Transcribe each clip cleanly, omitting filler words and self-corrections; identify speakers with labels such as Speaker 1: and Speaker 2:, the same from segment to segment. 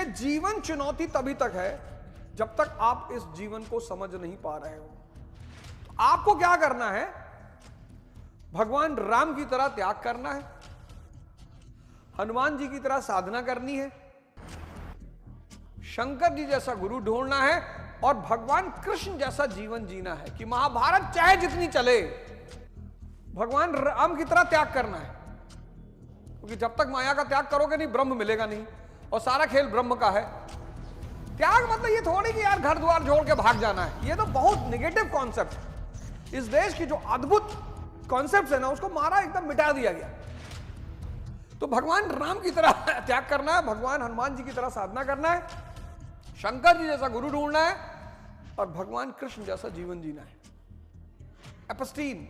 Speaker 1: ये जीवन चुनौती तभी तक है जब तक आप इस जीवन को समझ नहीं पा रहे हो। तो आपको क्या करना है? भगवान राम की तरह त्याग करना है, हनुमान जी की तरह साधना करनी है, शंकर जी जैसा गुरु ढूंढना है और भगवान कृष्ण जैसा जीवन जीना है कि महाभारत चाहे जितनी चले, भगवान राम की तरह त्याग करना है। क्योंकि जब तक माया का त्याग करोगे नहीं, ब्रह्म मिलेगा नहीं, और सारा खेल ब्रह्म का है। त्याग मतलब ये थोड़ी कि यार घर द्वार छोड़ के भाग जाना है, ये तो बहुत नेगेटिव कॉन्सेप्ट। इस देश की जो अद्भुत कॉन्सेप्ट है ना, उसको मारा, एकदम मिटा दिया गया। तो भगवान राम की तरह त्याग करना है, भगवान हनुमान जी की तरह साधना करना है, शंकर जी जैसा गुरु ढूंढना है और भगवान कृष्ण जैसा जीवन जीना है। एपस्टीन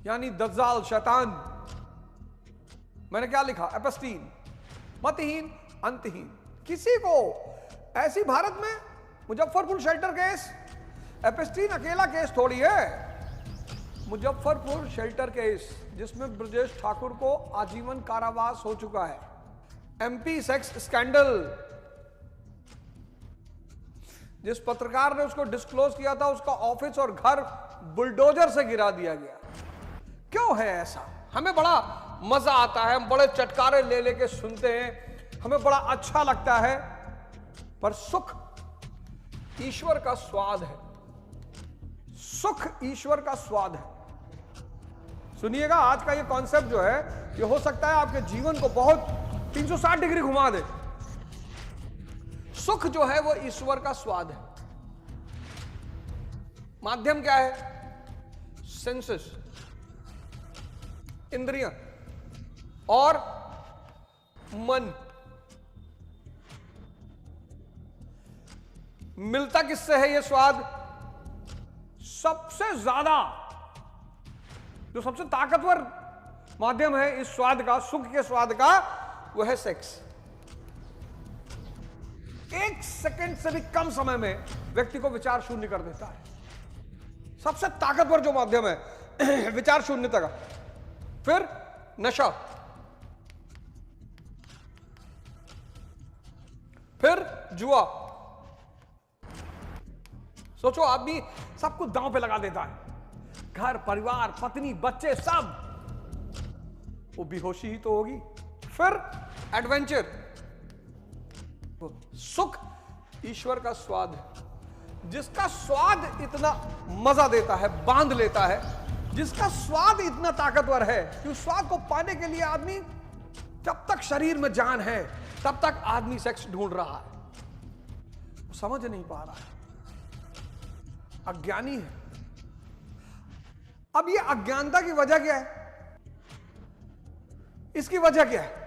Speaker 1: यानी दज्जाल, शैतान। मैंने क्या लिखा? एपस्टीन, मतहीन, अंतहीन। किसी को ऐसी भारत में मुजफ्फरपुर शेल्टर केस, एपस्टीन अकेला केस थोड़ी है। मुजफ्फरपुर शेल्टर केस जिसमें ब्रजेश ठाकुर को आजीवन कारावास हो चुका है, एमपी सेक्स स्कैंडल, जिस पत्रकार ने उसको डिस्क्लोज किया था, उसका ऑफिस और घर बुलडोजर से गिरा दिया गया। क्यों है ऐसा? हमें बड़ा मजा आता है, हम बड़े चटकारे ले लेके सुनते हैं, हमें बड़ा अच्छा लगता है, पर सुख ईश्वर का स्वाद है। सुख ईश्वर का स्वाद है। सुनिएगा, आज का ये कॉन्सेप्ट जो है, ये हो सकता है आपके जीवन को बहुत 360 डिग्री घुमा दे। सुख जो है वो ईश्वर का स्वाद है। माध्यम क्या है? सेंसेस, इंद्रियां और मन। मिलता किससे है ये स्वाद? सबसे ज्यादा जो सबसे ताकतवर माध्यम है इस स्वाद का, सुख के स्वाद का, वो है सेक्स। 1 सेकंड से भी कम समय में व्यक्ति को विचार शून्य कर देता है। सबसे ताकतवर जो माध्यम है विचार शून्यता का। फिर नशा, फिर जुआ। सोचो, आदमी सब कुछ दांव पे लगा देता है, घर, परिवार, पत्नी, बच्चे, सब, वो बेहोशी ही तो होगी। फिर एडवेंचर। सुख ईश्वर का स्वाद है, जिसका स्वाद इतना मजा देता है, बांध लेता है, जिसका स्वाद इतना ताकतवर है कि उस स्वाद को पाने के लिए आदमी, जब तक शरीर में जान है तब तक आदमी सेक्स ढूंढ रहा है। वो समझ नहीं पा रहा है, अज्ञानी है। अब ये अज्ञानता की वजह क्या है? इसकी वजह क्या है?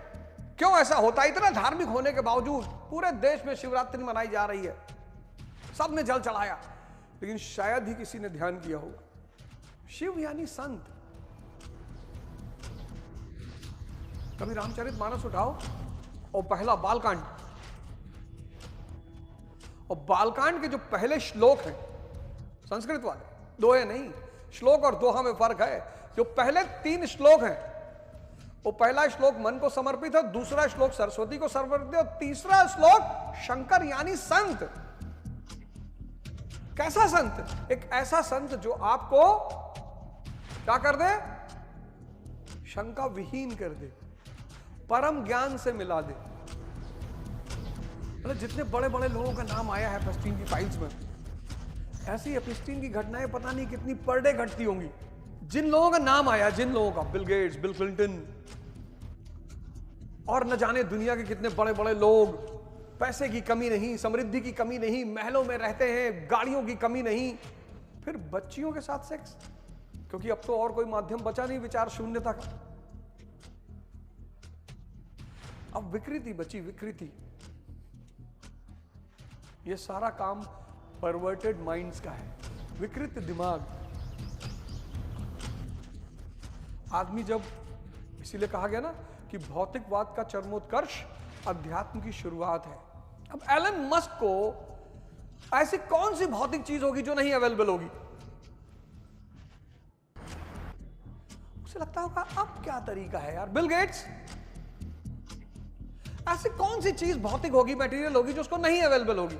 Speaker 1: क्यों ऐसा होता है? इतना धार्मिक होने के बावजूद पूरे देश में शिवरात्रि मनाई जा रही है, सबने जल चढ़ाया, लेकिन शायद ही किसी ने ध्यान किया होगा, शिव यानी संत। कभी रामचरितमानस उठाओ और पहला बालकांड, और बालकांड के जो पहले श्लोक हैं, संस्कृत वाले, दोहे नहीं, श्लोक और दोहा में फर्क है। जो पहले 3 श्लोक हैं, वो पहला श्लोक मन को समर्पित है, दूसरा श्लोक सरस्वती को समर्पित है, और तीसरा श्लोक शंकर यानी संत। कैसा संत? एक ऐसा संत जो आपको क्या कर दे? शंका विहीन कर दे, परम ज्ञान से मिला दे। मतलब जितने बड़े बड़े लोगों का नाम आया है एपस्टीन की फाइल्स में, ऐसी एपस्टीन की घटनाएं पता नहीं कितनी पर डे घटती होंगी। जिन लोगों का नाम आया, जिन लोगों का, बिल गेट्स, बिल क्लिंटन, और न जाने दुनिया के कितने बड़े बड़े लोग, पैसे की कमी नहीं, समृद्धि की कमी नहीं, महलों में रहते हैं, गाड़ियों की कमी नहीं, फिर बच्चियों के साथ सेक्स, क्योंकि अब तो और कोई माध्यम बचा नहीं विचार शून्यता का। अब विकृति बची, विकृति। ये सारा काम परवर्टेड माइंड्स का है, विकृत दिमाग। आदमी जब, इसीलिए कहा गया ना कि भौतिकवाद का चरमोत्कर्ष अध्यात्म की शुरुआत है। अब एलन मस्क को ऐसी कौन सी भौतिक चीज होगी जो नहीं अवेलेबल होगी? उसे लगता होगा अब क्या तरीका है यार। बिल गेट्स, ऐसी कौन सी चीज भौतिक होगी, मटेरियल होगी, जो उसको नहीं अवेलेबल होगी?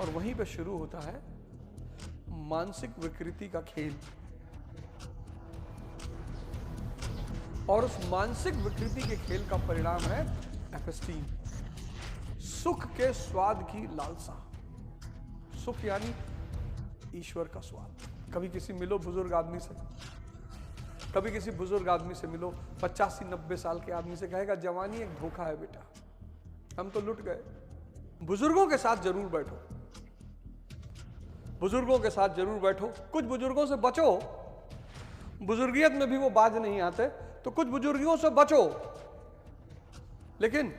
Speaker 1: और वहीं पे शुरू होता है मानसिक विकृति का खेल। और उस मानसिक विकृति के खेल का परिणाम है एपिस्टीम, सुख के स्वाद की लालसा। सुख यानी ईश्वर का स्वाद। कभी किसी मिलो बुजुर्ग आदमी से, कभी किसी बुजुर्ग आदमी से मिलो, 85-90 साल के आदमी से, कहेगा जवानी एक धोखा है बेटा, हम तो लुट गए। बुजुर्गों के साथ जरूर बैठो, बुजुर्गों के साथ जरूर बैठो। कुछ बुजुर्गों से बचो, बुजुर्गियत में भी वो बाज नहीं आते, तो कुछ बुजुर्गों से बचो। लेकिन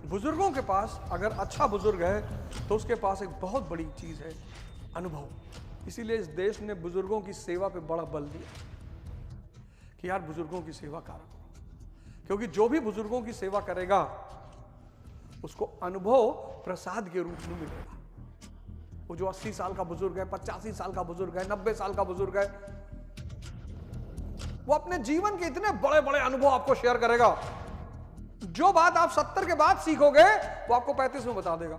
Speaker 1: बुजुर्गों के पास अगर अच्छा बुजुर्ग है तो उसके पास एक बहुत बड़ी चीज है, अनुभव। इसीलिए इस देश ने बुजुर्गों की सेवा पे बड़ा बल दिया कि यार बुजुर्गों की सेवा करो, क्योंकि जो भी बुजुर्गों की सेवा करेगा उसको अनुभव प्रसाद के रूप में मिलेगा। वो जो 80 साल का बुजुर्ग है, 85 साल का बुजुर्ग है, 90 साल का बुजुर्ग है, वो अपने जीवन के इतने बड़े बड़े अनुभव आपको शेयर करेगा, जो बात आप 70 के बाद सीखोगे वो आपको 35 में बता देगा।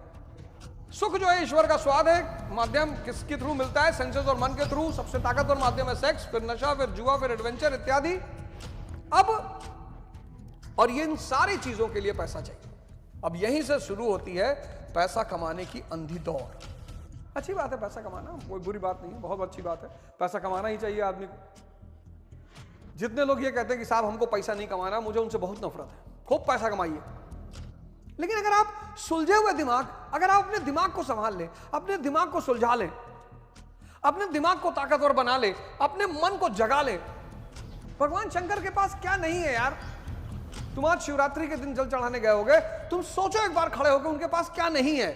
Speaker 1: सुख जो है ईश्वर का स्वाद है, माध्यम किसके थ्रू मिलता है? सेंसेस और मन के थ्रू। सबसे ताकतवर माध्यम है सेक्स, फिर नशा, फिर जुआ, फिर एडवेंचर इत्यादि। अब और ये इन सारी चीजों के लिए पैसा चाहिए। अब यहीं से शुरू होती है पैसा कमाने की अंधी दौड़। अच्छी बात है पैसा कमाना, कोई बुरी बात नहीं है, बहुत अच्छी बात है, पैसा कमाना ही चाहिए आदमी को। जितने लोग ये कहते हैं कि साहब हमको पैसा नहीं कमाना, मुझे उनसे बहुत नफरत है। खूब पैसा कमाइए, लेकिन अगर आप सुलझे हुए दिमाग, अगर आप अपने दिमाग को संभाल लें, अपने दिमाग को सुलझा लें, अपने दिमाग को ताकतवर बना ले, अपने मन को जगा ले। भगवान शंकर के पास क्या नहीं है यार? तुम आज शिवरात्रि के दिन जल चढ़ाने गए होगे, तुम सोचो एक बार खड़े होकर उनके पास क्या नहीं है।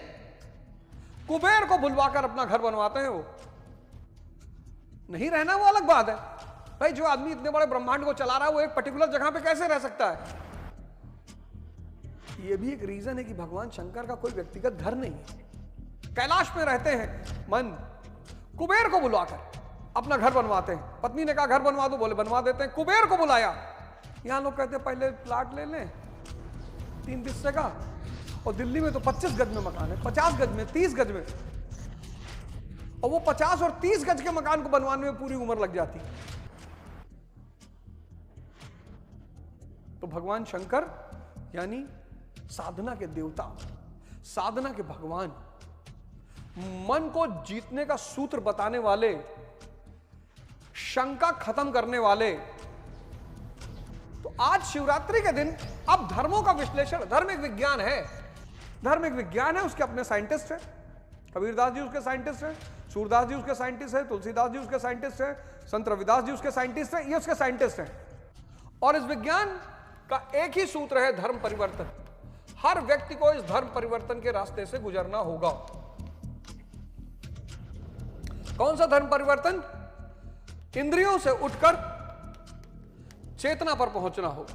Speaker 1: कुबेर को बुलवाकर अपना घर बनवाते हैं, वो नहीं रहना वो अलग बात है भाई। जो आदमी इतने बड़े ब्रह्मांड को चला रहा है वो एक पर्टिकुलर जगह पे कैसे रह सकता है? ये भी एक रीजन है कि भगवान शंकर का कोई व्यक्तिगत घर नहीं है, कैलाश में रहते हैं। मन कुबेर को बुलाकर अपना घर बनवाते हैं। पत्नी ने कहा घर बनवा दो, बोले बनवा देते हैं। कुबेर को बुलाया। यहां लोग कहते हैं पहले प्लाट ले लें 3 हिस्से का, और दिल्ली में तो 25 गज में मकान है, 50 गज में, 30 गज में, और वो 50 और 30 गज के मकान को बनवाने में पूरी उम्र लग जाती। तो भगवान शंकर यानी साधना के देवता, साधना के भगवान, मन को जीतने का सूत्र बताने वाले, शंका खत्म करने वाले। तो आज शिवरात्रि के दिन अब धर्मों का विश्लेषण, धर्म एक विज्ञान है, धर्म एक विज्ञान है, उसके अपने साइंटिस्ट हैं। कबीरदास जी उसके साइंटिस्ट हैं, सूरदास जी उसके साइंटिस्ट हैं, तुलसीदास जी उसके साइंटिस्ट हैं, संत रविदास जी उसके साइंटिस्ट हैं, ये उसके साइंटिस्ट हैं। और इस विज्ञान का एक ही सूत्र है, धर्म परिवर्तन। हर व्यक्ति को इस धर्म परिवर्तन के रास्ते से गुजरना होगा। कौन सा धर्म परिवर्तन? इंद्रियों से उठकर चेतना पर पहुंचना होगा।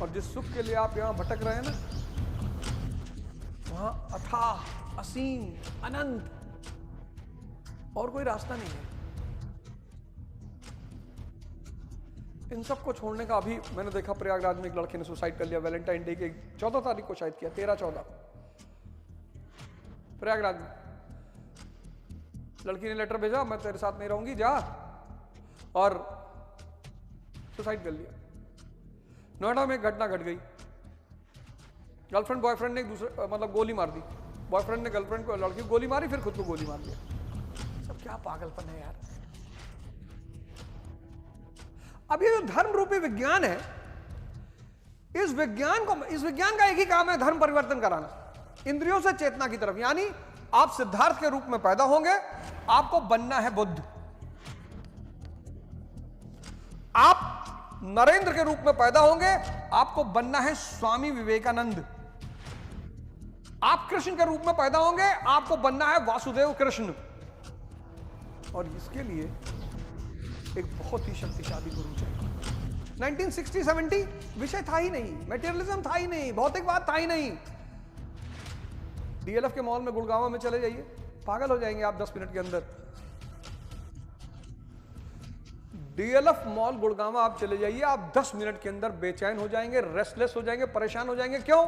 Speaker 1: और जिस सुख के लिए आप यहां भटक रहे हैं ना, वहां अथाह, असीम, अनंत और कोई रास्ता नहीं है। इन सबको छोड़ने का, अभी मैंने देखा प्रयागराज में एक लड़के ने सुसाइड कर लिया, वैलेंटाइन डे के 14 तारीख को शायद किया, 13-14 प्रयागराज में। लड़की ने लेटर भेजा, मैं तेरे साथ नहीं रहूंगी, जा, और सुसाइड कर लिया। नोएडा में एक घटना घट गई, गर्लफ्रेंड बॉयफ्रेंड ने एक दूसरे मतलब गोली मार दी। बॉयफ्रेंड ने गर्लफ्रेंड को, लड़की को गोली मारी, फिर खुद को गोली मार दिया। सब क्या पागलपन है यार। अब ये जो धर्म रूपी विज्ञान है, इस विज्ञान का एक ही काम है, धर्म परिवर्तन कराना, इंद्रियों से चेतना की तरफ। यानी आप सिद्धार्थ के रूप में पैदा होंगे, आपको बनना है बुद्ध। आप नरेंद्र के रूप में पैदा होंगे, आपको बनना है स्वामी विवेकानंद। आप कृष्ण के रूप में पैदा होंगे, आपको बनना है वासुदेव कृष्ण। और इसके लिए एक बहुत ही शक्तिशाली गुरु चाहिए। 1960-70 विषय था ही नहीं, मटेरियलिज्म था ही नहीं, भौतिकवाद था ही नहीं। डीएलएफ के मॉल में गुड़गांव में चले जाइए, पागल हो जाएंगे आप 10 मिनट के अंदर। डीएलएफ मॉल गुड़गांव आप चले जाइए, आप 10 मिनट के अंदर बेचैन हो जाएंगे, रेस्टलेस हो जाएंगे, परेशान हो जाएंगे। क्यों?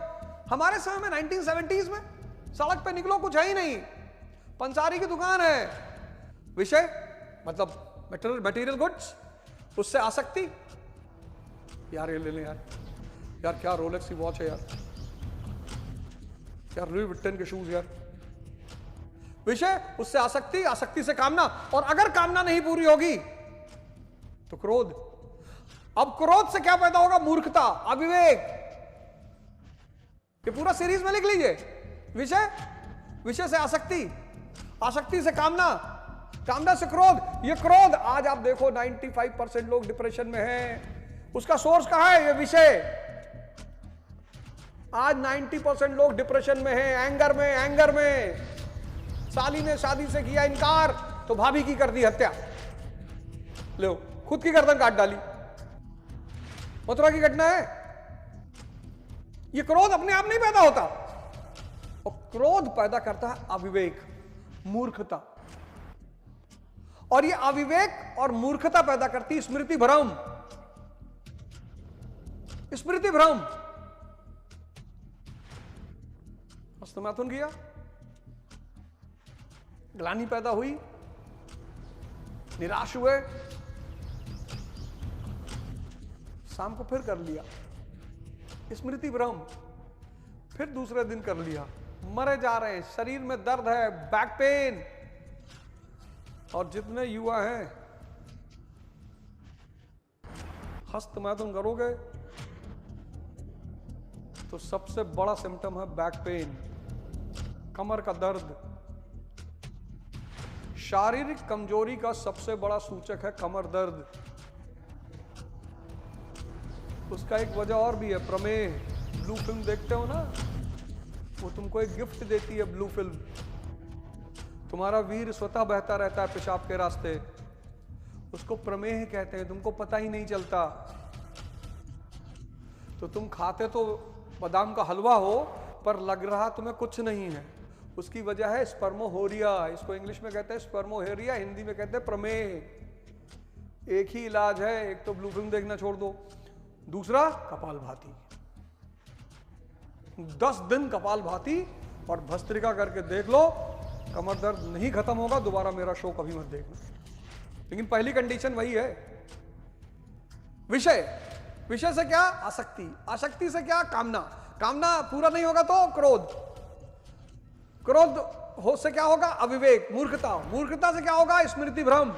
Speaker 1: हमारे समय में 1970s में सड़क पे निकलो कुछ है ही नहीं, पंसारी की दुकान है, विषय मतलब मटेरियल गुड्स, उससे आसक्ति, यार ये ले लें यार, यार क्या रोलेक्स की वॉच है यार, यार लुई विट्टन के शूज यार, विषय, उससे आसक्ति, आसक्ति से कामना, और अगर कामना नहीं पूरी होगी तो क्रोध। अब क्रोध से क्या पैदा होगा? मूर्खता, अविवेक। ये पूरा सीरीज में लिख लीजिए। विषय, विषय से आसक्ति, आसक्ति से कामना, कामना से क्रोध। ये क्रोध आज आप देखो 95% लोग डिप्रेशन में हैं। उसका सोर्स कहां है? ये विषय। आज 90% लोग डिप्रेशन में हैं, एंगर में, एंगर में। साली ने शादी से किया इनकार तो भाभी की कर दी हत्या, लो खुद की गर्दन काट डाली। मथुरा की घटना है। ये क्रोध अपने आप नहीं पैदा होता, और क्रोध पैदा करता है अविवेक, मूर्खता, और ये अविवेक और मूर्खता पैदा करती स्मृति भ्रम। स्मृति भ्रम, हस्तमैथुन किया, ग्लानि पैदा हुई, निराश हुए, शाम को फिर कर लिया, स्मृति भ्रम, फिर दूसरे दिन कर लिया, मरे जा रहे हैं, शरीर में दर्द है, बैक पेन। और जितने युवा हैं हस्तमैथुन करोगे तो सबसे बड़ा सिम्टम है बैक पेन, कमर का दर्द। शारीरिक कमजोरी का सबसे बड़ा सूचक है कमर दर्द। उसका एक वजह और भी है, प्रमेह। ब्लू फिल्म देखते हो ना, वो तुमको एक गिफ्ट देती है ब्लू फिल्म। तुम्हारा वीर स्वतः बहता रहता है पेशाब के रास्ते, उसको प्रमेह कहते हैं, तुमको पता ही नहीं चलता। तो तुम खाते तो बादाम का हलवा हो, पर लग रहा तुम्हें कुछ नहीं है। उसकी वजह है स्पर्मोहोरिया, इसको इंग्लिश में कहते हैं स्पर्मोहेरिया, हिंदी में कहते हैं प्रमेह। एक ही इलाज है, एक तो ब्लू फिल्म देखना छोड़ दो, दूसरा कपालभाति। 10 दिन कपालभाति और भस्त्रिका करके देख लो, कमर दर्द नहीं खत्म होगा। दोबारा मेरा शो कभी मत देखना, लेकिन पहली कंडीशन वही है। विषय, विषय से क्या? आसक्ति, आसक्ति से क्या? कामना, कामना पूरा नहीं होगा तो क्रोध, क्रोध हो से क्या होगा? अविवेक, मूर्खता, मूर्खता से क्या होगा? स्मृति भ्रम,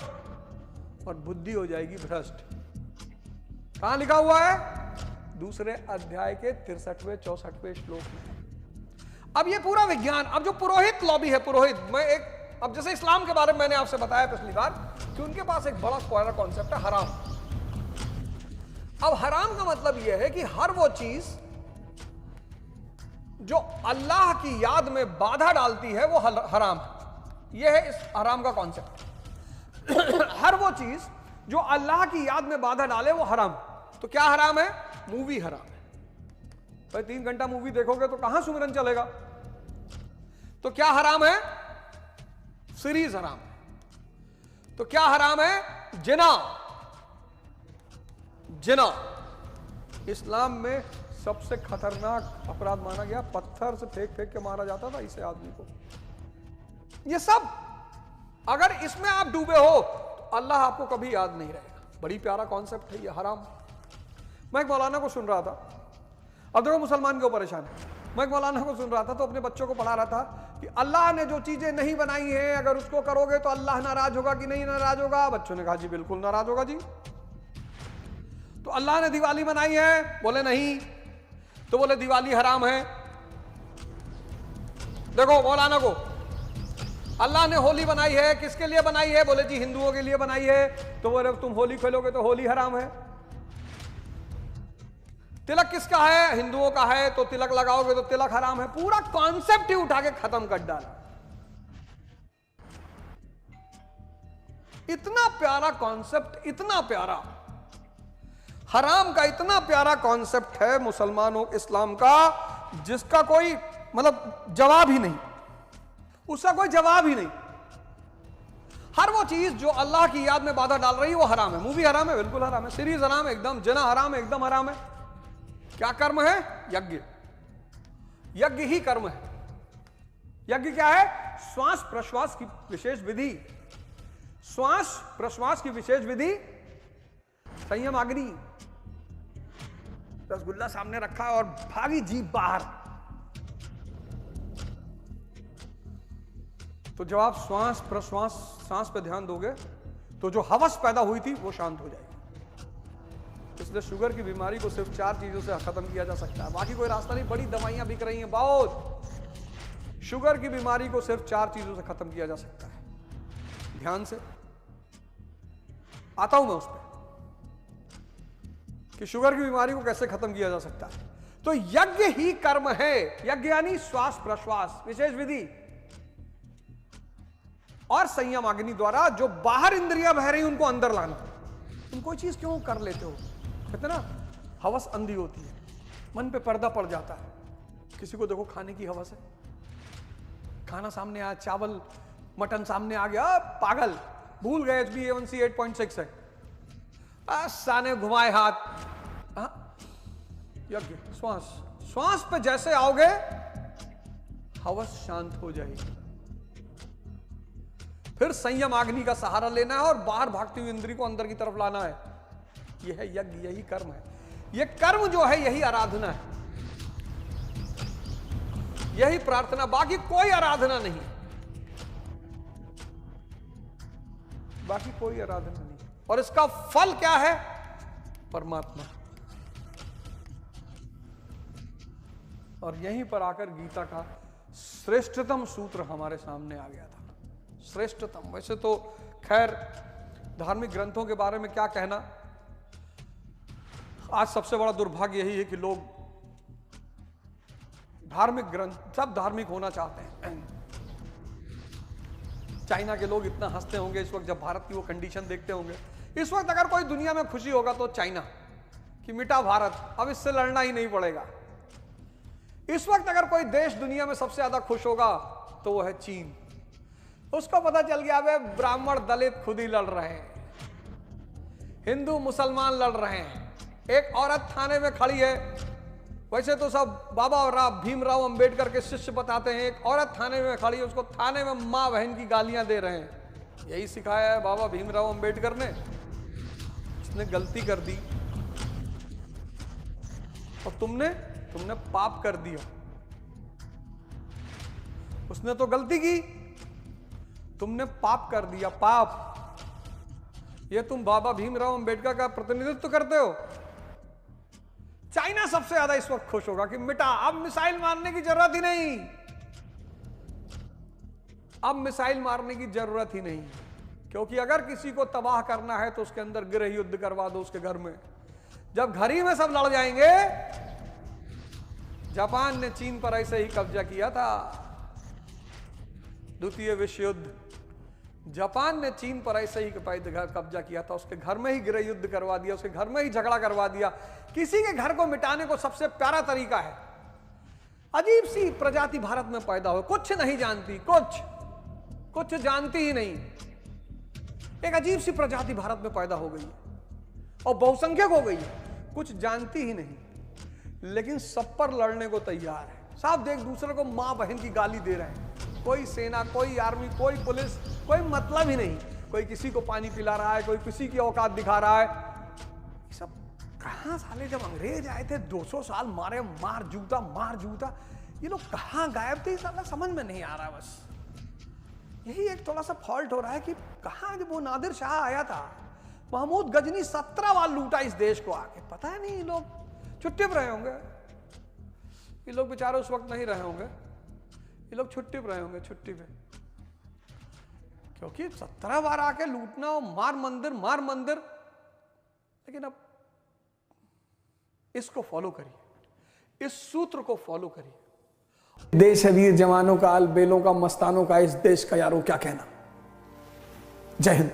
Speaker 1: और बुद्धि हो जाएगी भ्रष्ट। कहां लिखा हुआ है? दूसरे अध्याय के 63वें 64वें श्लोक में। अब ये पूरा विज्ञान, अब जो पुरोहित लॉबी है, पुरोहित, मैं एक, अब जैसे इस्लाम के बारे में मैंने आपसे बताया पिछली बार कि उनके पास एक बड़ा प्यारा कॉन्सेप्ट है, हराम। अब हराम का मतलब यह है कि हर वो चीज जो अल्लाह की याद में बाधा डालती है वो हराम है। यह है इस हराम का कॉन्सेप्ट। हर वो चीज जो अल्लाह की याद में बाधा डाले वो हराम। तो क्या हराम है? मूवी हराम है। भाई 3 घंटा मूवी देखोगे तो कहां सुमिरन चलेगा? तो क्या हराम है? सीरीज हराम है। तो क्या हराम है? जिना। जिना इस्लाम में सबसे खतरनाक अपराध माना गया। पत्थर से फेंक फेंक के मारा जाता था इसे आदमी को। ये सब अगर इसमें आप डूबे हो तो अल्लाह आपको कभी याद नहीं रहेगा। बड़ी प्यारा कॉन्सेप्ट है ये हराम। मैं एक मौलाना को सुन रहा था, अब देखो मुसलमान क्यों परेशान है। मैं एक मौलाना को सुन रहा था तो अपने बच्चों को पढ़ा रहा था कि अल्लाह ने जो चीजें नहीं बनाई हैं अगर उसको करोगे तो अल्लाह नाराज होगा कि नहीं नाराज होगा? बच्चों ने कहा जी बिल्कुल नाराज होगा जी। तो अल्लाह ने दिवाली बनाई है? बोले नहीं। तो बोले दिवाली हराम है। देखो मौलाना को, अल्लाह ने होली बनाई है, किसके लिए बनाई है? बोले जी हिंदुओं के लिए बनाई है। तो बोले तुम होली खेलोगे तो होली हराम है। तिलक किसका है? हिंदुओं का है, तो तिलक लगाओगे तो तिलक हराम है। पूरा कॉन्सेप्ट ही उठा के खत्म कर डाला। इतना प्यारा कॉन्सेप्ट, इतना प्यारा हराम का, इतना प्यारा कॉन्सेप्ट है मुसलमानों इस्लाम का, जिसका कोई मतलब जवाब ही नहीं, उसका कोई जवाब ही नहीं। हर वो चीज जो अल्लाह की याद में बाधा डाल रही है वो हराम है। मूवी हराम है, बिल्कुल हराम है। सीरीज हराम है एकदम, जना हराम है एकदम हराम है। क्या कर्म है? यज्ञ। यज्ञ ही कर्म है। यज्ञ क्या है? श्वास प्रश्वास की विशेष विधि, श्वास प्रश्वास की विशेष विधि, संयम अग्नि। रसगुल्ला सामने रखा है और भागी जीभ बाहर, तो जब आप श्वास प्रश्वास सांस पे ध्यान दोगे तो जो हवस पैदा हुई थी वो शांत हो जाएगी। इसलिए शुगर की बीमारी को सिर्फ 4 चीजों से खत्म किया जा सकता है, बाकी कोई रास्ता नहीं। बड़ी दवाइयां बिक रही हैं बहुत, शुगर की बीमारी को सिर्फ 4 चीजों से खत्म किया जा सकता है। ध्यान से आता हूं मैं उस पर कि शुगर की बीमारी को कैसे खत्म किया जा सकता है। तो यज्ञ ही कर्म है। यज्ञ यानी श्वास प्रश्वास विशेष विधि और संयम अग्नि द्वारा जो बाहर इंद्रियां बह रही उनको अंदर लाना। तुम कोई चीज क्यों कर लेते हो? कहते ना हवस अंधी होती है, मन पे पर्दा पड़ जाता है। किसी को देखो खाने की हवस है, खाना सामने आया, चावल मटन सामने आ गया, पागल, भूल गए HbA1c 8.6 है, साने घुमाए हाथ। यज्ञ श्वास, श्वास पे जैसे आओगे हवस शांत हो जाएगी। फिर संयम अग्नि का सहारा लेना है और बाहर भागती हुई इंद्री को अंदर की तरफ लाना है। यह है यज्ञ, यही कर्म है। यह कर्म जो है यही आराधना है, यही प्रार्थना, बाकी कोई आराधना नहीं, बाकी कोई आराधना नहीं। और इसका फल क्या है? परमात्मा। और यहीं पर आकर गीता का श्रेष्ठतम सूत्र हमारे सामने आ गया था। श्रेष्ठतम, वैसे तो खैर धार्मिक ग्रंथों के बारे में क्या कहना, आज सबसे बड़ा दुर्भाग्य यही है कि लोग धार्मिक ग्रंथ, सब धार्मिक होना चाहते हैं। चाइना के लोग इतना हंसते होंगे इस वक्त जब भारत की वो कंडीशन देखते होंगे। इस वक्त अगर कोई दुनिया में खुशी होगा तो चाइना, कि मिटा भारत, अब इससे लड़ना ही नहीं पड़ेगा। इस वक्त अगर कोई देश दुनिया में सबसे ज्यादा खुश होगा तो वो है चीन। उसको पता चल गया वे ब्राह्मण दलित खुद ही लड़ रहे हैं, हिंदू मुसलमान लड़ रहे हैं। एक औरत थाने में खड़ी है, वैसे तो सब बाबा भीमराव अंबेडकर के शिष्य बताते हैं, एक औरत थाने में खड़ी है, उसको थाने में मां बहन की गालियां दे रहे हैं। यही सिखाया है बाबा भीमराव अंबेडकर ने। उसने गलती कर दी और तुमने पाप कर दिया। उसने तो गलती की, तुमने पाप कर दिया, पाप। ये तुम बाबा भीमराव अंबेडकर का प्रतिनिधित्व करते हो। चाइना सबसे ज्यादा इस वक्त खुश होगा कि मिटा, अब मिसाइल मारने की जरूरत ही नहीं, अब मिसाइल मारने की जरूरत ही नहीं। क्योंकि अगर किसी को तबाह करना है तो उसके अंदर गृह युद्ध करवा दो, उसके घर में। जब घर ही में सब लड़ जाएंगे, जापान ने चीन पर ऐसे ही कब्जा किया था, द्वितीय विश्व युद्ध। जापान ने चीन पर ऐसे ही कब्जा किया था, उसके घर में ही गृह युद्ध करवा दिया, उसके घर में ही झगड़ा करवा दिया। किसी के घर को मिटाने को सबसे प्यारा तरीका है, अजीब सी प्रजाति भारत में पैदा हो, कुछ नहीं जानती, कुछ जानती ही नहीं, एक अजीब सी प्रजाति भारत में पैदा हो गई है और बहुसंख्यक हो गई है, कुछ जानती ही नहीं, लेकिन सब पर लड़ने को तैयार है। सब एक दूसरे को मां बहन की गाली दे रहे हैं, कोई सेना, कोई आर्मी, कोई पुलिस, कोई मतलब ही नहीं। कोई किसी को पानी पिला रहा है, कोई किसी की औकात दिखा रहा है। सब कहां साले, जब अंग्रेज आए थे 200 साल मारे, मार जूता, ये लोग कहां गायब थे, साला समझ में नहीं आ रहा। बस यही एक थोड़ा सा फॉल्ट हो रहा है कि कहां, जब वो नादिर शाह आया था, महमूद गजनी 17 बार लूटा इस देश को आके, पता है नहीं, ये लोग छुट्टी पे रहे होंगे, ये लोग बेचारे उस वक्त नहीं रहे होंगे, ये लोग छुट्टी पे रहे होंगे, छुट्टी पे। क्योंकि 17 बार आके लूटना, मार मंदिर। लेकिन अब इसको फॉलो करिए, इस सूत्र को फॉलो करिए। देश है वीर जवानों का, अलबेलों का, मस्तानों का, इस देश का यारों क्या कहना। जय हिंद।